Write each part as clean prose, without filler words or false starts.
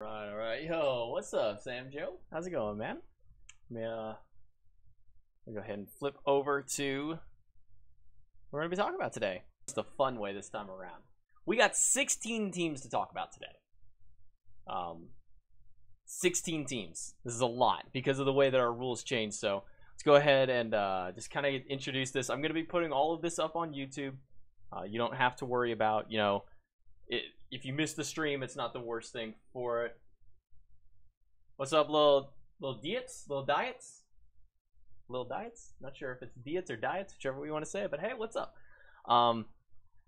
All right. Yo, what's up, Sam Joe? How's it going, man? Let me go ahead and flip over to what we're going to be talking about today. It's the fun way this time around. We got 16 teams to talk about today. 16 teams. This is a lot because of the way that our rules changed. So let's go ahead and just kind of introduce this. I'm going to be putting all of this up on YouTube. You don't have to worry about, if you miss the stream, it's not the worst thing for it. What's up, little diets? Little diets? Not sure if it's diets or diets, whichever we want to say it, but hey, what's up?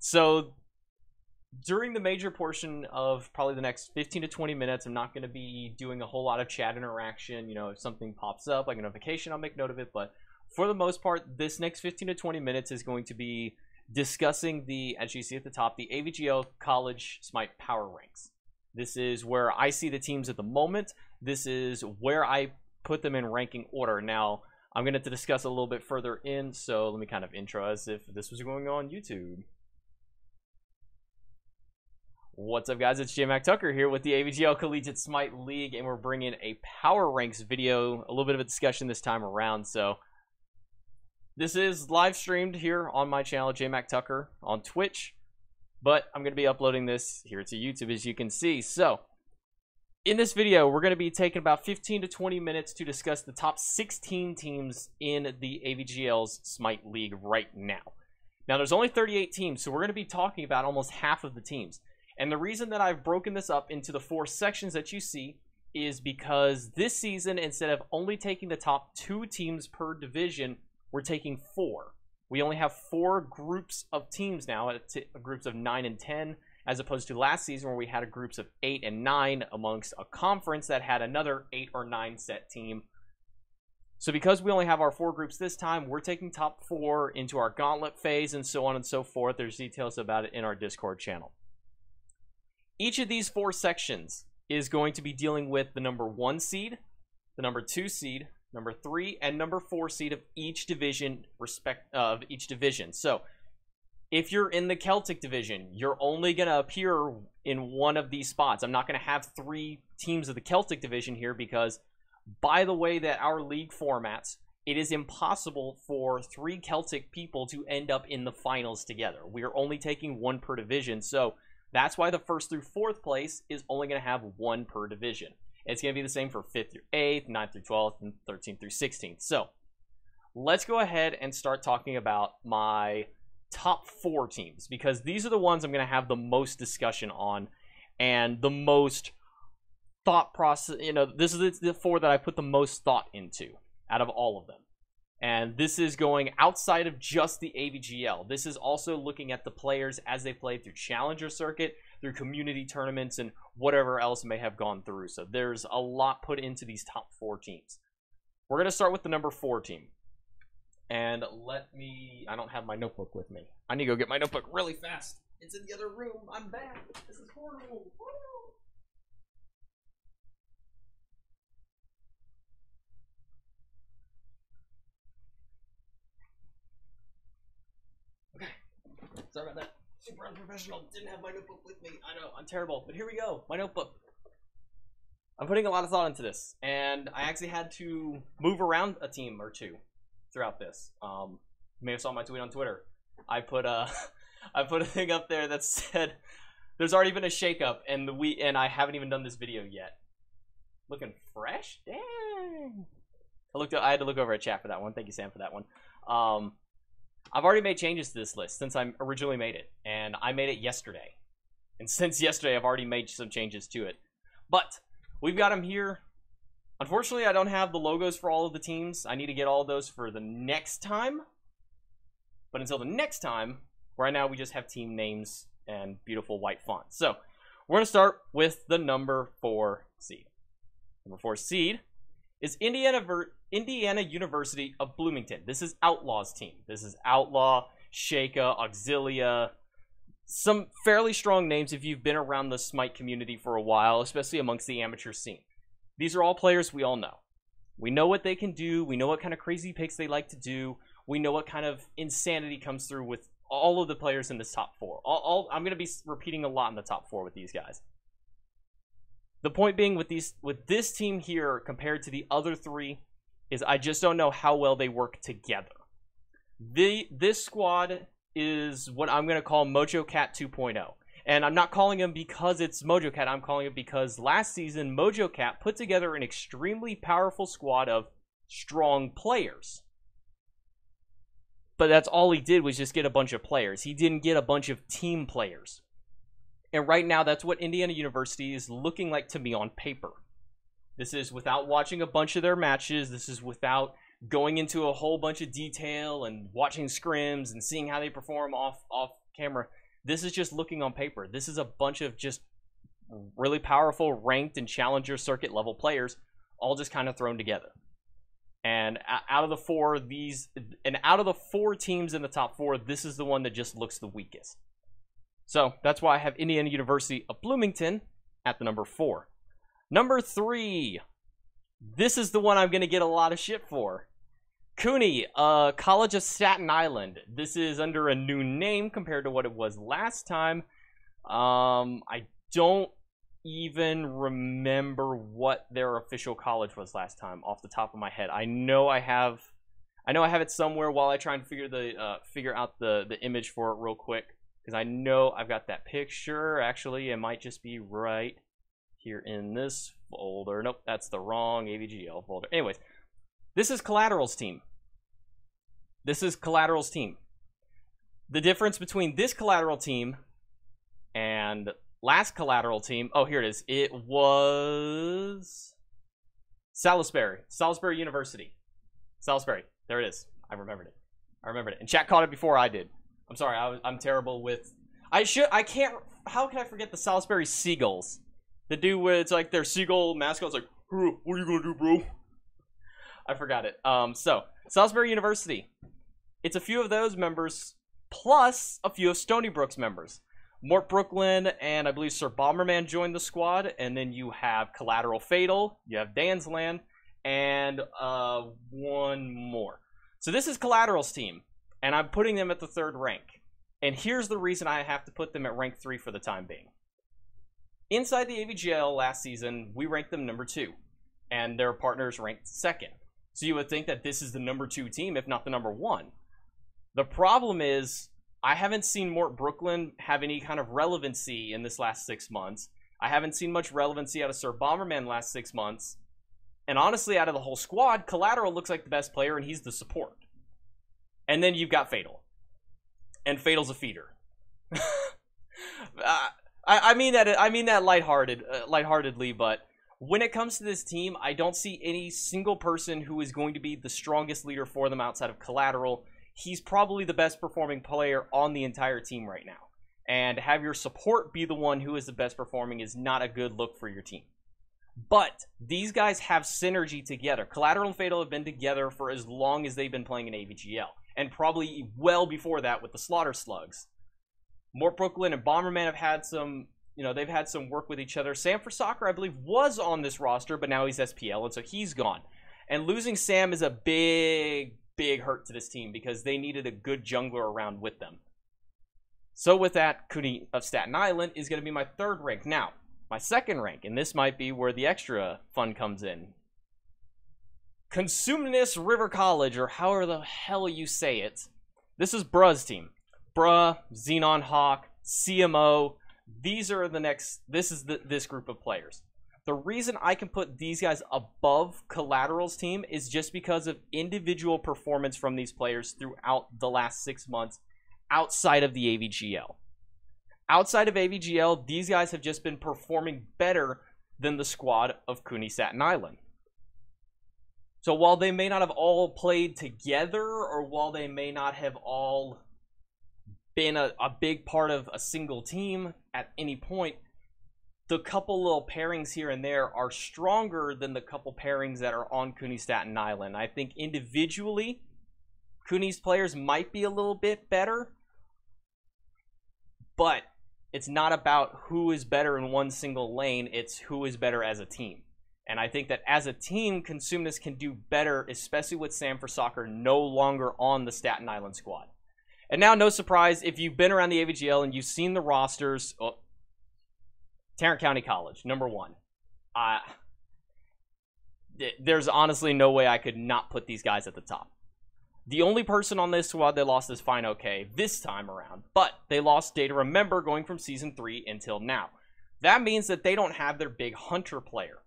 So during the major portion of probably the next 15 to 20 minutes, I'm not going to be doing a whole lot of chat interaction. If something pops up, like a notification, I'll make note of it. But for the most part, this next 15 to 20 minutes is going to be discussing as you see at the top, the AVGL College SMITE Power Ranks. This is where I see the teams at the moment. This is where I put them in ranking order. Now, I'm going to discuss a little bit further in, so let me kind of intro as if this was going on YouTube. What's up, guys? It's J-Mac Tucker here with the AVGL Collegiate SMITE League, and we're bringing a Power Ranks video, a little bit of a discussion this time around. So this is live streamed here on my channel, J-Mac Tucker, on Twitch, but I'm going to be uploading this here to YouTube, as you can see. So in this video, we're going to be taking about 15 to 20 minutes to discuss the top 16 teams in the AVGL's SMITE League right now. Now, there's only 38 teams, so we're going to be talking about almost half of the teams. And the reason that I've broken this up into the 4 sections that you see is because this season, instead of only taking the top 2 teams per division, we're taking 4. We only have 4 groups of teams now, groups of 9 and 10, as opposed to last season where we had groups of 8 and 9 amongst a conference that had another 8 or 9 set team. So because we only have our 4 groups this time, we're taking top 4 into our gauntlet phase and so on and so forth. There's details about it in our Discord channel. Each of these 4 sections is going to be dealing with the number 1 seed, the number 2 seed, number 3, and number 4 seed of each division So if you're in the Celtic division, you're only going to appear in one of these spots. I'm not going to have 3 teams of the Celtic division here because by the way that our league formats, it is impossible for 3 Celtic people to end up in the finals together. We are only taking 1 per division. So that's why the 1st through 4th place is only going to have 1 per division. It's going to be the same for 5th through 8th, 9th through 12th, and 13th through 16th. So let's go ahead and start talking about my top 4 teams, because these are the ones I'm going to have the most discussion on and the most thought process. This is the 4 that I put the most thought into out of all of them. And this is going outside of just the AVGL. This is also looking at the players as they play through Challenger Circuit, through community tournaments, and whatever else may have gone through. So there's a lot put into these top 4 teams. We're going to start with the number 4 team. And I don't have my notebook with me. I need to go get my notebook really fast. It's in the other room. I'm back. This is horrible. Sorry about that. Super unprofessional. Didn't have my notebook with me. I know, I'm terrible. But here we go. My notebook. I'm putting a lot of thought into this. And I actually had to move around a team or 2 throughout this. You may have saw my tweet on Twitter. I put a thing up there that said there's already been a shakeup and I haven't even done this video yet. Looking fresh? Dang. I had to look over at chat for that one. Thank you, Sam, for that one. I've already made changes to this list since I originally made it, and I made it yesterday. And since yesterday, I've already made some changes to it. But we've got them here. Unfortunately, I don't have the logos for all of the teams. I need to get all of those for the next time. But until the next time, right now we just have team names and beautiful white font. So we're going to start with the number 4 seed. Number 4 seed is Indiana University of Bloomington. This is Outlaw's team. This is Outlaw, Shaka, Auxilia. Some fairly strong names if you've been around the SMITE community for a while, especially amongst the amateur scene. These are all players we all know. We know what they can do. We know what kind of crazy picks they like to do. We know what kind of insanity comes through with all of the players in this top four. I'm going to be repeating a lot in the top four with these guys. The point being with this team here compared to the other three is I just don't know how well they work together. This squad is what I'm going to call Mojo Cat 2.0. And I'm not calling him because it's Mojo Cat. I'm calling it because last season, Mojo Cat put together an extremely powerful squad of strong players. But that's all he did was just get a bunch of players. He didn't get a bunch of team players. And right now, that's what Indiana University is looking like to me on paper. This is without watching a bunch of their matches. This is without going into a whole bunch of detail and watching scrims and seeing how they perform off camera. This is just looking on paper. This is a bunch of just really powerful ranked and challenger circuit level players all just kind of thrown together. And out of the four teams in the top four, this is the one that just looks the weakest. So that's why I have Indiana University of Bloomington at the number 4. Number 3. This is the one I'm going to get a lot of shit for. CUNY, College of Staten Island. This is under a new name compared to what it was last time. I don't even remember what their official college was last time off the top of my head. I know I have it somewhere while I try and figure out the image for it real quick, because I know I've got that picture. Actually, it might just be right here in this folder. Nope, that's the wrong AVGL folder. Anyways, this is Collateral's team. This is Collateral's team. The difference between this Collateral team and last Collateral team, oh, here it is. It was Salisbury University. Salisbury. There it is. I remembered it. And chat caught it before I did. I'm sorry. I'm terrible with. How can I forget the Salisbury Seagulls? The dude with, it's like their seagull mascot's like, what are you gonna do, bro? I forgot it. So Salisbury University. It's a few of those members plus a few of Stony Brook's members. Mort Brooklyn and I believe Sir Bomberman joined the squad, and then you have Collateral Fatal, you have Dansland, and one more. So this is Collateral's team, and I'm putting them at the 3rd rank. And here's the reason I have to put them at rank 3 for the time being. Inside the AVGL last season, we ranked them number 2, and their partners ranked 2nd. So you would think that this is the number 2 team, if not the number 1. The problem is, I haven't seen Mort Brooklyn have any kind of relevancy in this last 6 months. I haven't seen much relevancy out of Sir Bomberman last 6 months. And honestly, out of the whole squad, Collateral looks like the best player, and he's the support. And then you've got Fatal. And Fatal's a feeder. I mean that lightheartedly, but when it comes to this team, I don't see any single person who is going to be the strongest leader for them outside of Collateral. He's probably the best performing player on the entire team right now. And to have your support be the one who is the best performing is not a good look for your team. But these guys have synergy together. Collateral and Fatal have been together for as long as they've been playing in AVGL. And probably well before that with the Slaughter Slugs. Mort Brooklyn and Bomberman have had some, they've had some work with each other. Sam for Soccer, I believe, was on this roster, but now he's SPL, and so he's gone. And losing Sam is a big hurt to this team because they needed a good jungler around with them. So with that, CUNY of Staten Island is going to be my 3rd rank. Now, my 2nd rank, and this might be where the extra fun comes in. Consumnes River College, or however the hell you say it. This is Bruh's team. Bruh, Xenon Hawk, CMO. These are this group of players. The reason I can put these guys above Collateral's team is just because of individual performance from these players throughout the last 6 months outside of the AVGL. Outside of AVGL, these guys have just been performing better than the squad of CUNY Staten Island. So while they may not have all played together, or while they may not have all been a big part of a single team at any point, the couple little pairings here and there are stronger than the couple pairings that are on CUNY Staten Island. I think individually, CUNY's players might be a little bit better, but it's not about who is better in one single lane, it's who is better as a team. And I think that as a team, Consumnes can do better, especially with Sam for Soccer no longer on the Staten Island squad. And now, no surprise, if you've been around the AVGL and you've seen the rosters, Tarrant County College, number 1. There's honestly no way I could not put these guys at the top. The only person on this squad they lost is Fine OK this time around, but they lost Data Remember going from Season 3 until now. That means that they don't have their big Hunter player.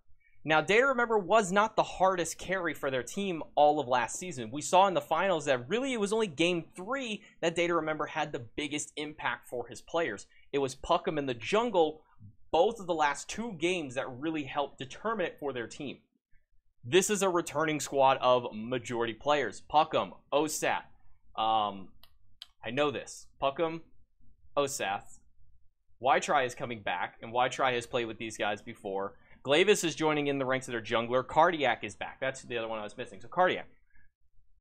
Now, Data Remember was not the hardest carry for their team all of last season. We saw in the finals that really it was only Game 3 that Data Remember had the biggest impact for his players. It was Puckham in the jungle, both of the last 2 games, that really helped determine it for their team. This is a returning squad of majority players. Puckham, Osath. I know this. Puckham, Osath. Ytry is coming back, and Ytry has played with these guys before. Glavis is joining in the ranks of their jungler. Cardiac is back. That's the other one I was missing. So Cardiac.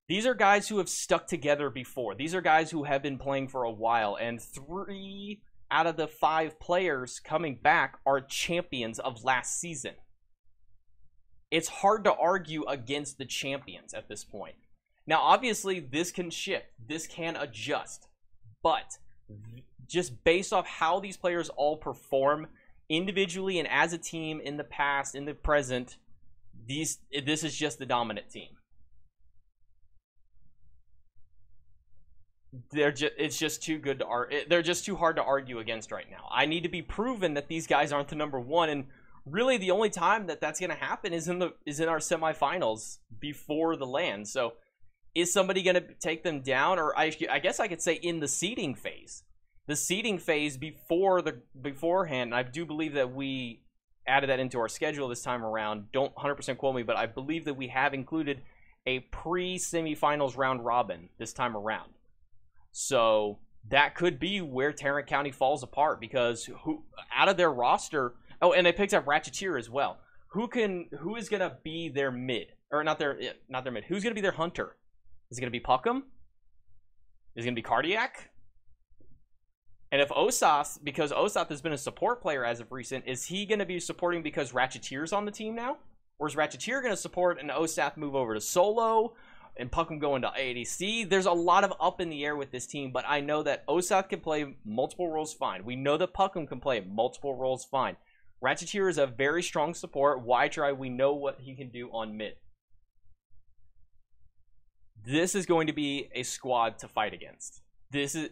These are guys who have stuck together before. These are guys who have been playing for a while. And 3 out of the 5 players coming back are champions of last season. It's hard to argue against the champions at this point. Now, obviously, this can shift. This can adjust. But just based off how these players all perform individually and as a team in the past, in the present, this is just the dominant team. It's just too good to they're just too hard to argue against right now. I need to be proven that these guys aren't the number 1, and really the only time that that's going to happen is in our semifinals before the LAN. So is somebody going to take them down, or I guess I could say in the seeding phase. The seeding phase beforehand, I do believe that we added that into our schedule this time around. Don't 100% quote me, but I believe that we have included a pre-semifinals round robin this time around. So that could be where Tarrant County falls apart, because out of their roster, oh, and they picked up Ratcheteer as well. Who is gonna be their mid, or not their mid? Who's gonna be their hunter? Is it gonna be Puckham? Is it gonna be Cardiac? And if Osath, because Osath has been a support player as of recent, is he going to be supporting because Ratcheteer's on the team now? Or is Ratcheteer going to support and Osath move over to solo and Puckham go into ADC? There's a lot of up in the air with this team, but I know that Osath can play multiple roles fine. We know that Puckham can play multiple roles fine. Ratcheteer is a very strong support. Ytry, we know what he can do on mid. This is going to be a squad to fight against.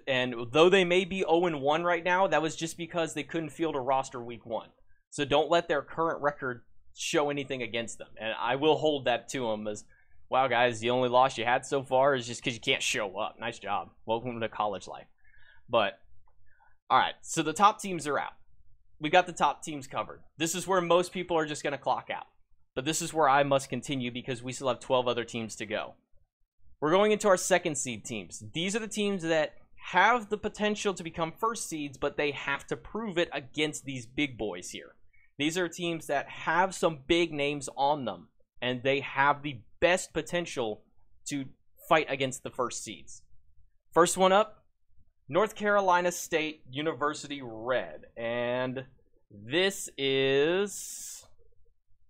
And though they may be 0-1 right now, that was just because they couldn't field a roster week 1. So don't let their current record show anything against them. And I will hold that to them as, wow, guys, the only loss you had so far is just because you can't show up. Nice job. Welcome to college life. But, all right, so the top teams are out. We got the top teams covered. This is where most people are just going to clock out. But this is where I must continue because we still have 12 other teams to go. We're going into our second seed teams. These are the teams that have the potential to become first seeds, but they have to prove it against these big boys here. These are teams that have some big names on them, and they have the best potential to fight against the first seeds. First one up, North Carolina State University Red. And this is...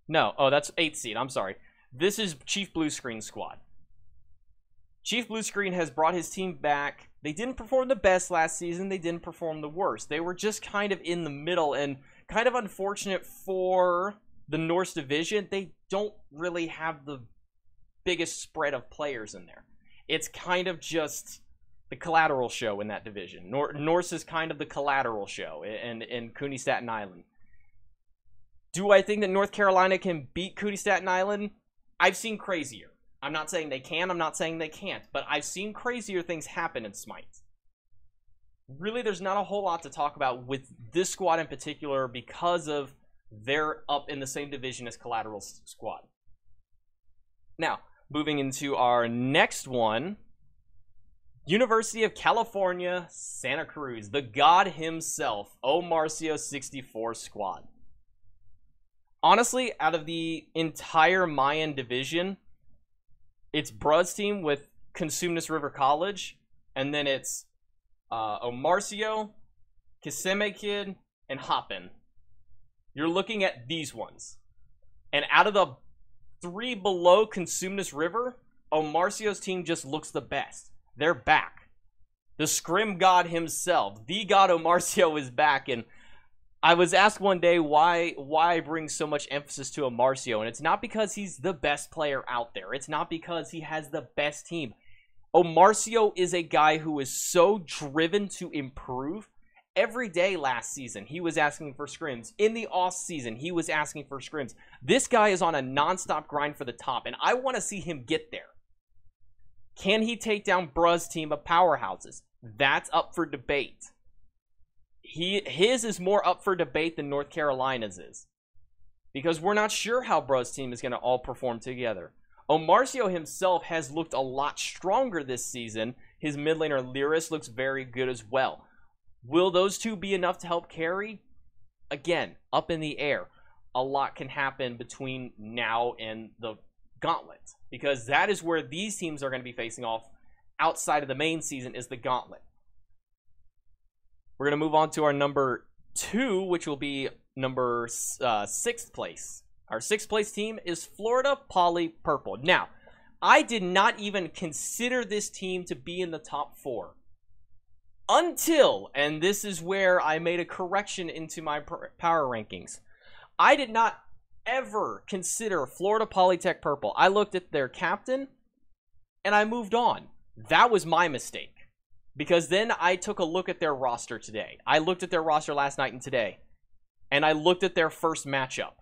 No, oh, that's 8th seed. I'm sorry. This is Chief Blue Screen squad. Chief Blue Screen has brought his team back. They didn't perform the best last season. They didn't perform the worst. They were just kind of in the middle, and kind of unfortunate for the Norse division. They don't really have the biggest spread of players in there. It's kind of just the collateral show in that division. Norse is kind of the collateral show in Cooney Staten Island. Do I think that North Carolina can beat Cooney Staten Island? I've seen crazier. I'm not saying they can, I'm not saying they can't, but I've seen crazier things happen in SMITE. Really, there's not a whole lot to talk about with this squad in particular because of they're up in the same division as Collateral Squad. Now, moving into our next one, University of California, Santa Cruz, the god himself, Omarcio 64 squad. Honestly, out of the entire Mayan division, it's Brad's team with Consumnes River College, and then it's Omarcio, Kiseme Kid, and Hoppin. You're looking at these ones. And out of the 3 below Consumnes River, Omarcio's team just looks the best. They're back. The Scrim God himself, the god Omarcio, is back, and I was asked one day why I bring so much emphasis to Marcio, and it's not because he's the best player out there. It's not because he has the best team. Marcio is a guy who is so driven to improve. Every day last season, he was asking for scrims. In the off season, he was asking for scrims. This guy is on a nonstop grind for the top, and I want to see him get there. Can he take down Bruh's team of powerhouses? That's up for debate. His is more up for debate than North Carolina's is, because we're not sure how Bruh's team is going to all perform together. Marcio himself has looked a lot stronger this season. His mid laner Lyris looks very good as well. Will those two be enough to help carry? Again, up in the air. A lot can happen between now and the gauntlet, because that is where these teams are going to be facing off outside of the main season, is the gauntlet. We're going to move on to our number 2, which will be number 6th place. Our 6th place team is Florida Poly Purple. Now, I did not even consider this team to be in the top 4. Until, and this is where I made a correction into my power rankings, I did not ever consider Florida Polytech Purple. I looked at their captain, and I moved on. That was my mistake. Because then I took a look at their roster today. I looked at their roster last night and today. And I looked at their first matchup.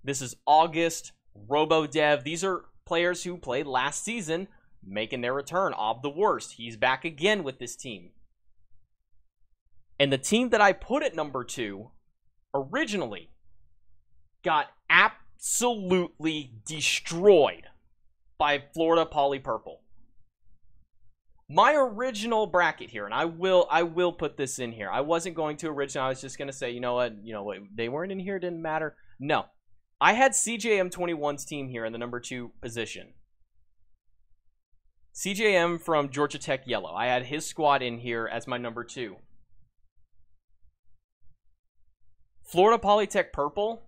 This is August, RoboDev. These are players who played last season, making their return. Ob the Worst. He's back again with this team. And the team that I put at number 2 originally got absolutely destroyed by Florida Poly Purple. My original bracket here, and I will put this in here. I wasn't going to originally. I was just going to say, you know what, they weren't in here, it didn't matter. No. I had CJM21's team here in the number 2 position. CJM from Georgia Tech Yellow. I had his squad in here as my number 2. Florida Polytech Purple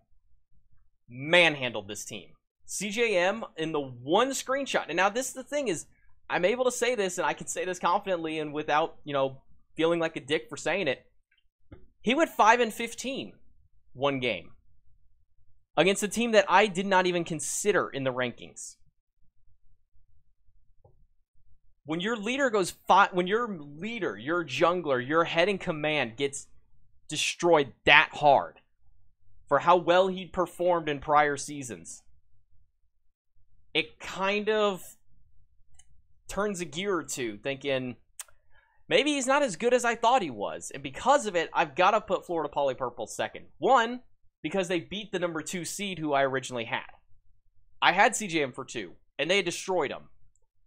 manhandled this team. CJM in the one screenshot. And now this is the thing is, I'm able to say this, and I can say this confidently and without, feeling like a dick for saying it. He went 5-15 one game against a team that I did not even consider in the rankings. When your leader goes when your leader, your jungler, your head in command gets destroyed that hard for how well he'd performed in prior seasons, it kind of turns a gear or two, thinking maybe he's not as good as I thought he was. And because of it, I've got to put Florida Poly Purple second. One, because they beat the number 2 seed who I originally had. I had CJM for 2, and they destroyed him.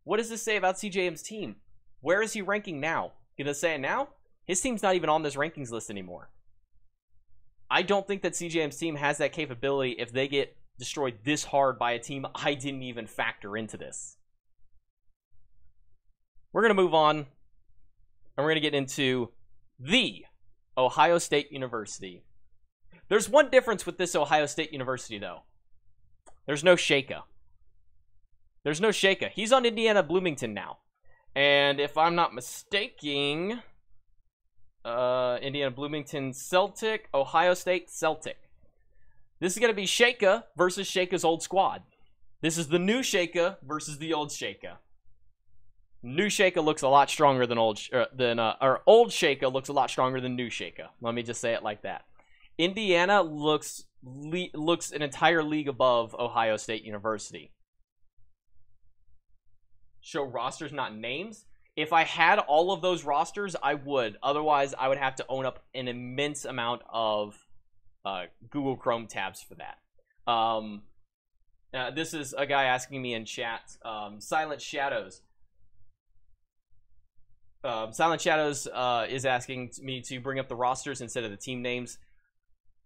What does this say about CJM's team? Where is he ranking now? Gonna say it now? His team's not even on this rankings list anymore. I don't think that CJM's team has that capability if they get destroyed this hard by a team I didn't even factor into this. We're going to move on, and we're going to get into the Ohio State University. There's one difference with this Ohio State University, though. There's no Shaka. There's no Shaka. He's on Indiana Bloomington now. And if I'm not mistaken, Indiana Bloomington Celtic, Ohio State Celtic. This is going to be Shaka versus Shaka's old squad. This is the new Shaka versus the old Shaka. New Shaka looks a lot stronger than old Shaka looks a lot stronger than new Shaka. Let me just say it like that. Indiana looks an entire league above Ohio State University. Show rosters, not names. If I had all of those rosters, I would. Otherwise, I would have to own up an immense amount of Google Chrome tabs for that. This is a guy asking me in chat. Silent Shadows. Silent Shadows is asking me to bring up the rosters instead of the team names.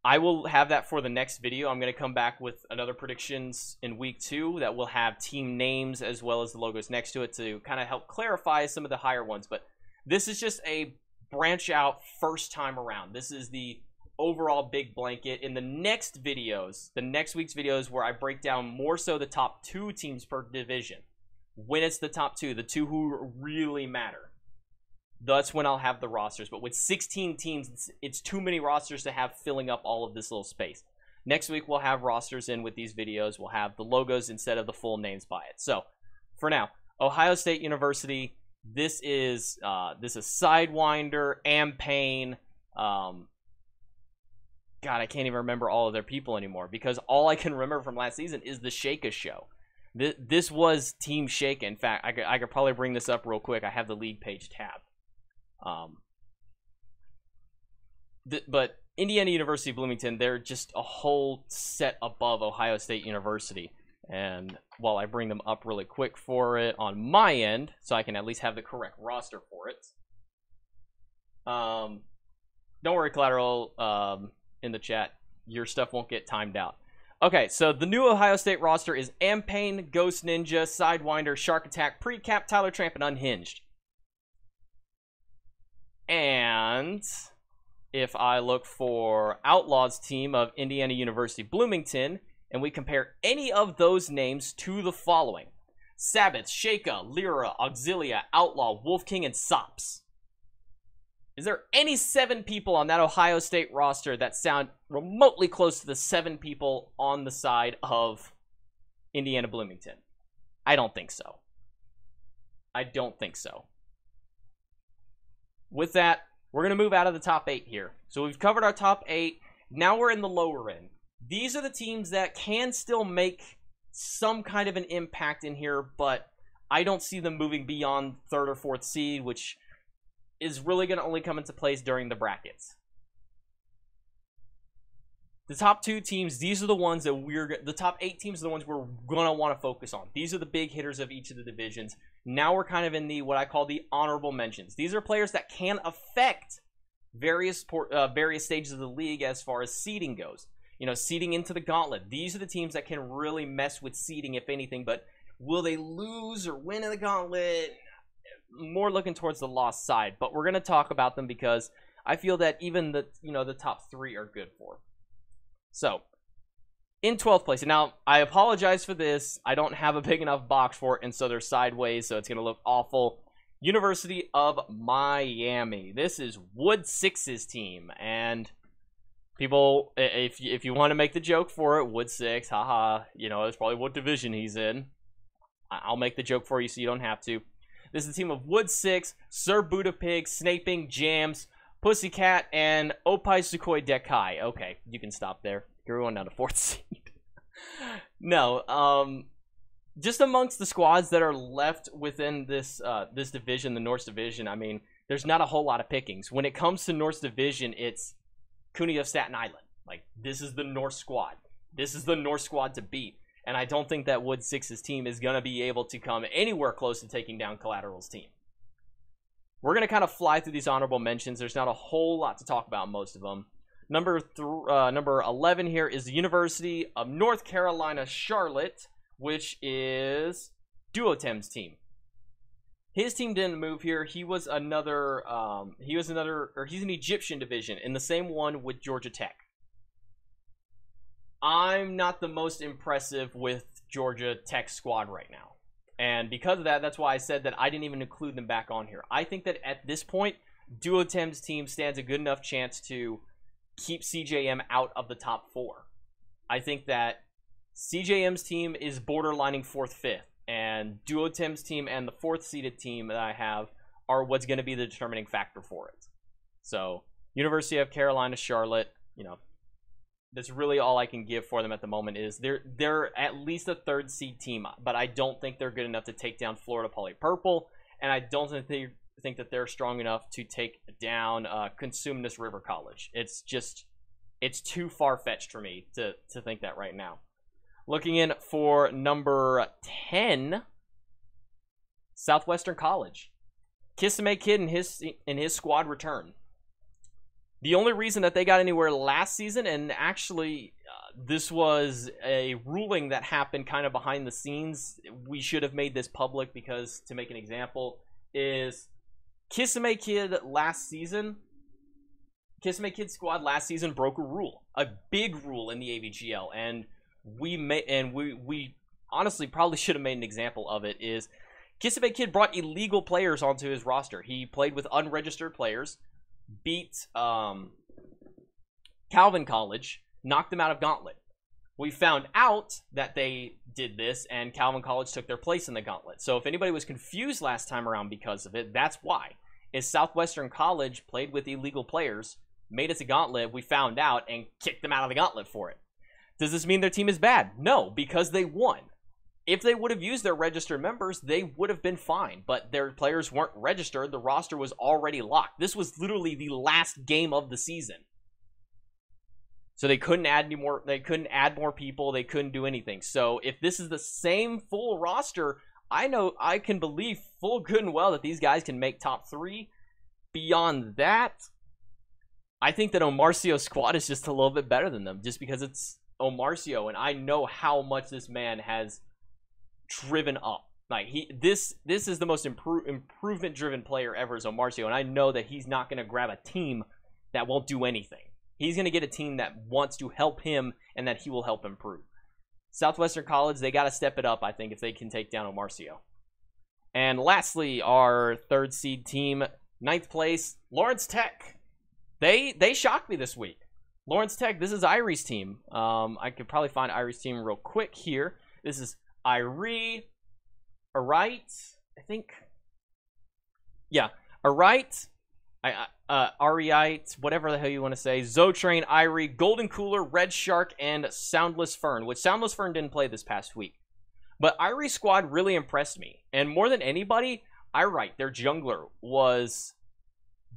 I will have that for the next video. I'm going to come back with another predictions in week 2 that will have team names as well as the logos next to it to kind of help clarify some of the higher ones. But this is just a branch out first time around. This is the overall big blanket. In the next videos, the next week's videos, where I break down more so the top 2 teams per division. When it's the top 2, the 2 who really matter. that's when I'll have the rosters. But with 16 teams, it's too many rosters to have filling up all of this little space. Next week, we'll have rosters in with these videos. We'll have the logos instead of the full names by it. So, for now, Ohio State University, this is Sidewinder, Ampain, God, I can't even remember all of their people anymore because all I can remember from last season is the Sheikah show. This was Team Sheikah. In fact, I could probably bring this up real quick. I have the league page tab. But Indiana University Bloomington, they're just a whole set above Ohio State University. And while I bring them up really quick for it on my end, so I can at least have the correct roster for it. Don't worry, Collateral, in the chat. Your stuff won't get timed out. Okay, so the new Ohio State roster is Ampain, Ghost Ninja, Sidewinder, Shark Attack, Precap, Tyler Tramp, and Unhinged. And if I look for Outlaws team of Indiana University Bloomington, and we compare any of those names to the following: Sabbath, Sheikah, Lyra, Auxilia, Outlaw, Wolf King, and Sops. Is there any 7 people on that Ohio State roster that sound remotely close to the 7 people on the side of Indiana Bloomington? I don't think so. I don't think so. With that, we're going to move out of the top 8 here. So we've covered our top 8. Now we're in the lower end. These are the teams that can still make some kind of an impact in here, but I don't see them moving beyond 3rd or 4th seed, which is really going to only come into place during the brackets. The top 2 teams, these are the ones that the top 8 teams are the ones we're going to want to focus on. These are the big hitters of each of the divisions. Now we're kind of in the, what I call the honorable mentions. These are players that can affect various stages of the league as far as seeding goes. You know, seeding into the gauntlet. These are the teams that can really mess with seeding, if anything, but will they lose or win in the gauntlet? More looking towards the lost side, but we're going to talk about them because I feel that even the top 3 are good for. So, in 12th place, and now I apologize for this, I don't have a big enough box for it, and so they're sideways, so it's going to look awful. University of Miami. This is Wood Six's team, and people, if you want to make the joke for it, Wood Six, haha, that's probably what division he's in. I'll make the joke for you so you don't have to. This is a team of Wood Six, Sir Buddha Pig, Snaping, Jams, Pussycat, and Opai Sukhoi Dekai. Okay, you can stop there. You're going down to 4th seed. No, just amongst the squads that are left within this this division, the North Division, I mean, there's not a whole lot of pickings. When it comes to North Division, it's Cooney of Staten Island. Like, this is the North squad. This is the North squad to beat. And I don't think that Wood Six's team is going to be able to come anywhere close to taking down Collateral's team. We're going to kind of fly through these honorable mentions. There's not a whole lot to talk about, most of them. Number 11 here is the University of North Carolina, Charlotte, which is Duotem's team. His team didn't move here. He was he's an Egyptian division in the same one with Georgia Tech. I'm not the most impressive with Georgia Tech squad right now. And because of that, that's why I said that I didn't even include them back on here. I think that at this point, Duotem's team stands a good enough chance to keep CJM out of the top 4. I think that CJM's team is borderlining 4th, 5th. And Duotem's team and the 4th seeded team that I have are what's going to be the determining factor for it. So, University of Carolina, Charlotte, that's really all I can give for them at the moment. Is they're at least a 3rd seed team, but I don't think they're good enough to take down Florida Poly Purple, and I don't think that they're strong enough to take down Consumnes River College. It's too far-fetched for me to think that right now. Looking in for number 10, Southwestern College. Kisame Kid and his squad return. The only reason that they got anywhere last season, and actually this was a ruling that happened kind of behind the scenes, we should have made this public because, to make an example, is Kisame Kid Kid's squad last season broke a rule, a big rule in the AVGL, and we honestly probably should have made an example of it. Is Kisabay Kid brought illegal players onto his roster. He played with unregistered players, beat Calvin College, knocked them out of Gauntlet. We found out that they did this, and Calvin College took their place in the Gauntlet. So if anybody was confused last time around because of it, that's why. Is Southwestern College played with illegal players, made it to Gauntlet, we found out, and kicked them out of the Gauntlet for it. Does this mean their team is bad? No, because they won. If they would have used their registered members, they would have been fine. But their players weren't registered. The roster was already locked. This was literally the last game of the season. So they couldn't add any more. They couldn't add more people. They couldn't do anything. So if this is the same full roster, I can believe full good and well that these guys can make top 3. Beyond that, I think that Omarcio's squad is just a little bit better than them, just because it's Omarcio, and I know how much this man has driven up. Like this is the most improvement-driven player ever, is Omarcio, and I know that he's not going to grab a team that won't do anything. He's going to get a team that wants to help him and that he will help improve. Southwestern College, they got to step it up, I think, if they can take down Omarcio. And lastly, our 3rd seed team, 9th place, Lawrence Tech. They shocked me this week. Lawrence Tech, this is Irie's team. I could probably find Irie's team real quick here. This is Irie, Arite, I think. Yeah, Arite, Ariite, whatever the hell you want to say. Zotrain, Irie, Golden Cooler, Red Shark, and Soundless Fern, which Soundless Fern didn't play this past week. But Irie's squad really impressed me. And more than anybody, Irite, their jungler, was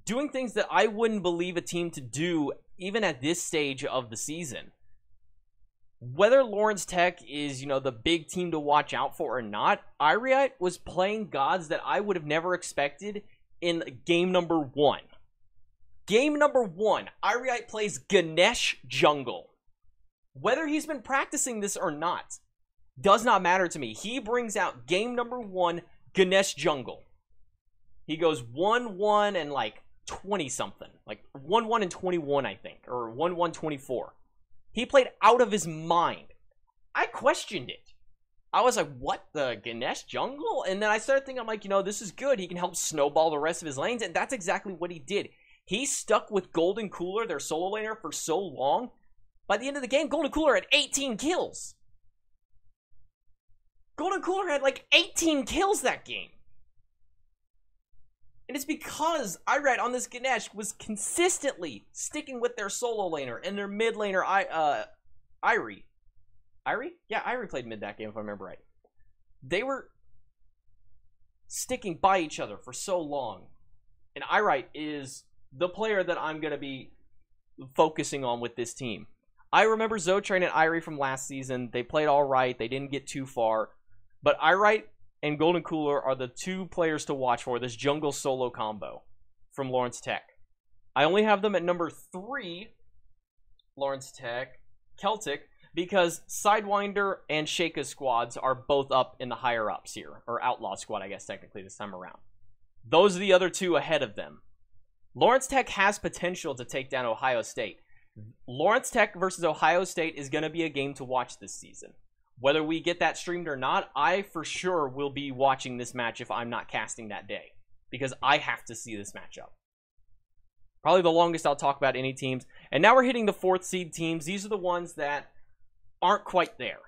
doing things that I wouldn't believe a team to do even at this stage of the season. Whether Lawrence Tech is, the big team to watch out for or not, Irie was playing gods that I would have never expected in game number 1. Game number 1, Irie plays Ganesh jungle. Whether he's been practicing this or not does not matter to me. He brings out game number 1, Ganesh jungle. He goes 1-1 and like 20-something. Like 1-1 and 21, I think. Or 1-1, 24. He played out of his mind. I questioned it. I was like, what, the Ganesh jungle? And then I started thinking, I'm like, this is good. He can help snowball the rest of his lanes. And that's exactly what he did. He stuck with Golden Cooler, their solo laner, for so long. By the end of the game, Golden Cooler had 18 kills. Golden Cooler had like 18 kills that game. And it's because Irie on this Ganesh was consistently sticking with their solo laner and their mid laner, Irie. Irie? Yeah, Irie played mid that game, if I remember right. They were sticking by each other for so long. And Irie is the player that I'm going to be focusing on with this team. I remember Zotrain and Irie from last season. They played all right. They didn't get too far. But Irie and Golden Cooler are the 2 players to watch for this jungle solo combo from Lawrence Tech. I only have them at number 3, Lawrence Tech, Celtic, because Sidewinder and Sheikah's squads are both up in the higher ups here, or Outlaw squad, I guess, technically, this time around. Those are the other 2 ahead of them. Lawrence Tech has potential to take down Ohio State. Lawrence Tech versus Ohio State is going to be a game to watch this season. Whether we get that streamed or not, I for sure will be watching this match if I'm not casting that day, because I have to see this matchup. Probably the longest I'll talk about any teams. And now we're hitting the 4th seed teams. These are the ones that aren't quite there.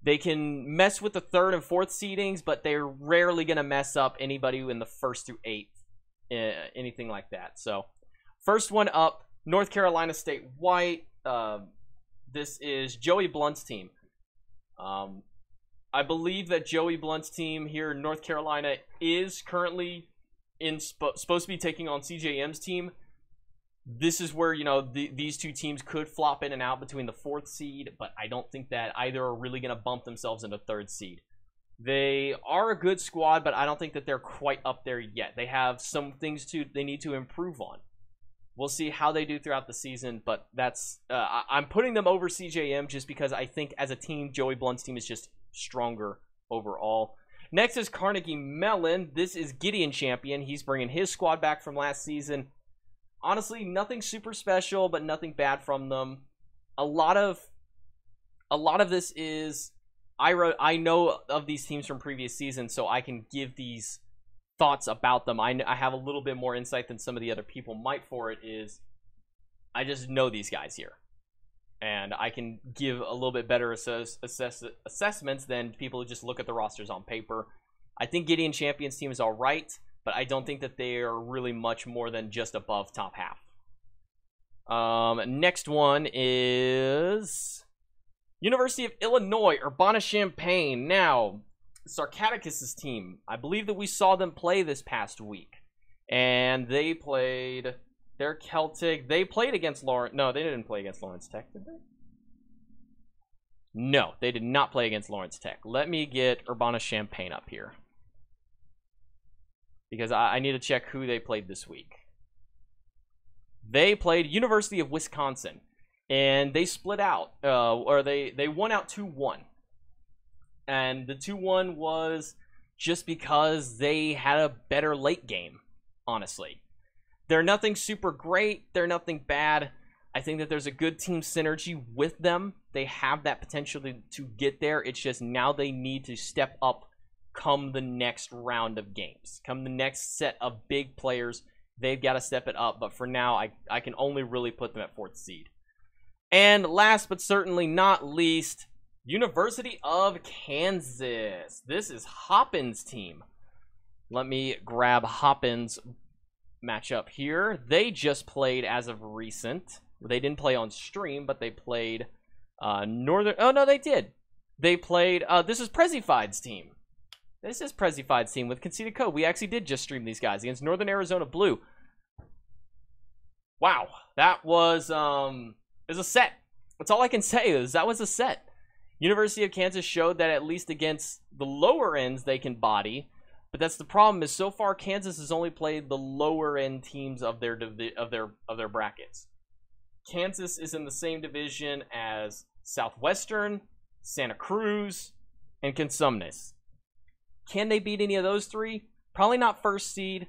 They can mess with the 3rd and 4th seedings, but they're rarely going to mess up anybody in the 1st through 8th, anything like that. So, first one up, North Carolina State White. This is Joey Blunt's team. I believe that Joey Blunt's team here in North Carolina is currently supposed to be taking on CJM's team. This is where, these 2 teams could flop in and out between the 4th seed, but I don't think that either are really going to bump themselves into 3rd seed. They are a good squad, but I don't think that they're quite up there yet. They have some things they need to improve on. We'll see how they do throughout the season, but that's I'm putting them over CJM just because I think as a team, Joey Blunt's team is just stronger overall. Next is Carnegie Mellon. This is Gideon Champion. He's bringing his squad back from last season. Honestly, nothing super special, but nothing bad from them. A lot of this is I know of these teams from previous seasons, so I can give these thoughts about them. I have a little bit more insight than some of the other people might for it. Is I just know these guys here, and I can give a little bit better assessments than people who just look at the rosters on paper. I think Gideon Champion's team is all right, but I don't think that they are really much more than just above top half. Next one is University of Illinois, Urbana-Champaign. Now, Sarcadicus's team, I believe that we saw them play this past week. And they played their Celtic. They played against Lawrence. No, they didn't play against Lawrence Tech, did they? No, they did not play against Lawrence Tech. Let me get Urbana-Champaign up here, because I need to check who they played this week. They played University of Wisconsin, and they split out, or they won out 2-1. And the 2-1 was just because they had a better late game, honestly. They're nothing super great. They're nothing bad. I think that there's a good team synergy with them. They have that potential to get there. It's just now they need to step up come the next round of games. Come the next set of big players, they've got to step it up. But for now, I can only really put them at 4th seed. And last but certainly not least, University of Kansas. This is Hoppin's team. Let me grab Hoppin's matchup here. They just played as of recent. They didn't play on stream, but they played Northern... Oh, no, they did. They played... this is Prezified's team. This is Prezified's team with Conceded Code. We actually did just stream these guys against Northern Arizona Blue. Wow. That was a set. That's all I can say is that was a set. University of Kansas showed that at least against the lower ends they can body, but that's the problem. Is so far Kansas has only played the lower end teams of their brackets. Kansas is in the same division as Southwestern, Santa Cruz, and Consumnes. Can they beat any of those three? Probably not 1st seed.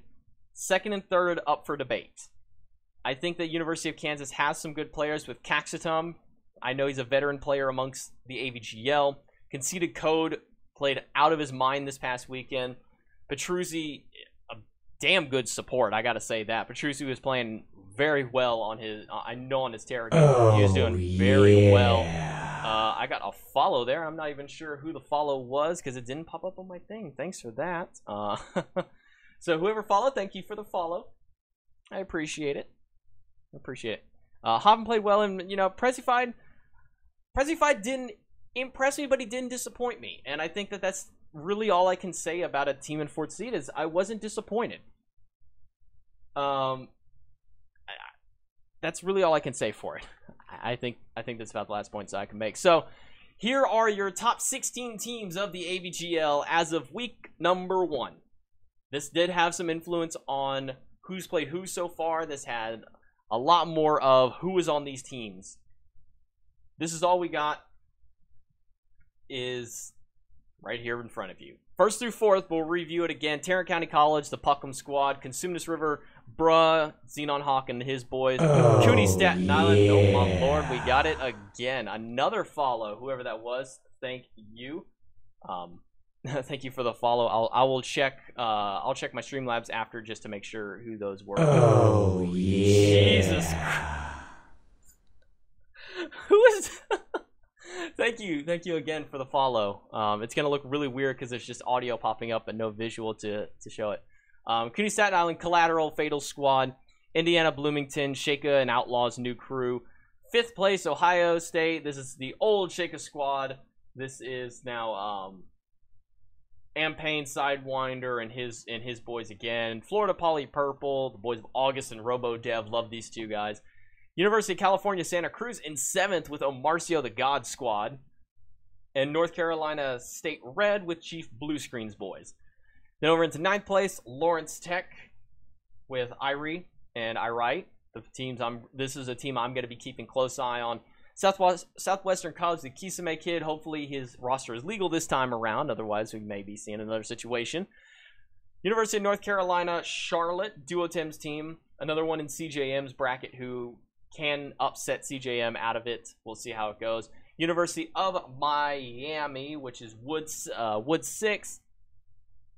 2nd and 3rd up for debate. I think that University of Kansas has some good players with Caxitum. I know he's a veteran player amongst the AVGL. Conceded Code played out of his mind this past weekend. Petruzzi, a damn good support, I got to say that. Petruzzi was playing very well on his, I know on his Terra game. He was doing very well. I got a follow there. I'm not even sure who the follow was because it didn't pop up on my thing. Thanks for that. So whoever followed, thank you for the follow. I appreciate it. Hoppen played well, and you know, Prezified didn't impress me, but he didn't disappoint me. And I think that that's really all I can say about a team in 4th seed is I wasn't disappointed. That's really all I can say for it. I think that's about the last points I can make. So here are your top 16 teams of the AVGL as of week number 1. This did have some influence on who's played who so far. This had a lot more of who was on these teams. This is all we got is right here in front of you. 1st through 4th, we'll review it again. Tarrant County College, the Puckham squad, Consumnes River, Bruh, Xenon Hawk and his boys, Cooney Staten Island. Oh my lord, we got it again. Another follow, whoever that was. Thank you. Thank you for the follow. I'll check my Streamlabs after just to make sure who those were. Oh yeah. Jesus Christ. Who is Thank you again for the follow. It's gonna look really weird because there's just audio popping up and no visual to show it. Cooney Staten Island, Collateral, Fatal Squad, Indiana, Bloomington, Shaka and Outlaws, new crew. 5th place, Ohio State. This is the old Shaka squad. This is now Ampain, Sidewinder, and his boys again. Florida Poly Purple, the boys of August and Robo Dev. Love these two guys. University of California, Santa Cruz in 7th with Omarcio, the God Squad. And North Carolina State Red with Chief Blue Screens boys. Then over into 9th place, Lawrence Tech with Irie and Irite. The teams this is a team I'm going to be keeping close eye on. Southwestern College, the Kisame kid. Hopefully his roster is legal this time around. Otherwise, we may be seeing another situation. University of North Carolina, Charlotte, Duotem's team. Another one in CJM's bracket who can upset CJM out of it. We'll see how it goes. University of Miami, which is Wood 6.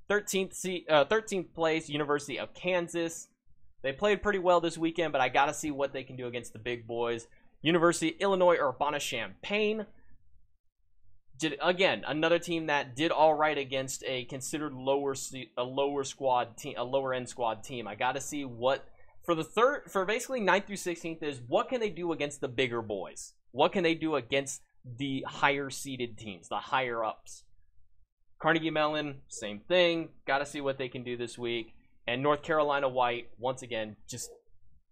13th place, University of Kansas. They played pretty well this weekend, but I got to see what they can do against the big boys. University of Illinois Urbana-Champaign. Again, another team that did all right against a considered lower end squad team. I got to see what for basically 9th through 16th is what can they do against the bigger boys? What can they do against the higher seeded teams, the higher ups? Carnegie Mellon, same thing. Got to see what they can do this week. And North Carolina White, once again,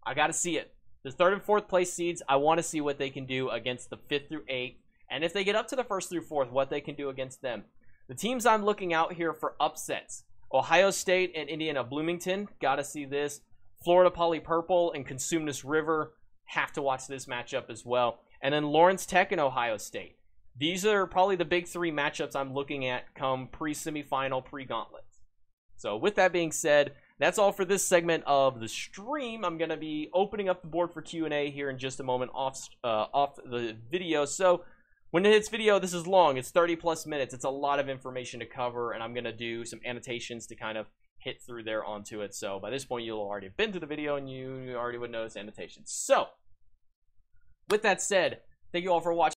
I got to see it. The 3rd and 4th place seeds, I want to see what they can do against the 5th through 8th. And if they get up to the 1st through 4th, what they can do against them. The teams I'm looking out here for upsets. Ohio State and Indiana Bloomington, got to see this. Florida Poly Purple and Consumnes River, have to watch this matchup as well. And then Lawrence Tech and Ohio State. These are probably the big 3 matchups I'm looking at come pre-semifinal, pre-gauntlets. So with that being said, that's all for this segment of the stream. I'm going to be opening up the board for Q&A here in just a moment off the video. So when it hits video, this is long. It's 30 plus minutes. It's a lot of information to cover, and I'm going to do some annotations to kind of hit through there onto it. So by this point, you'll already have been to the video, and you already would notice annotations. So with that said, thank you all for watching.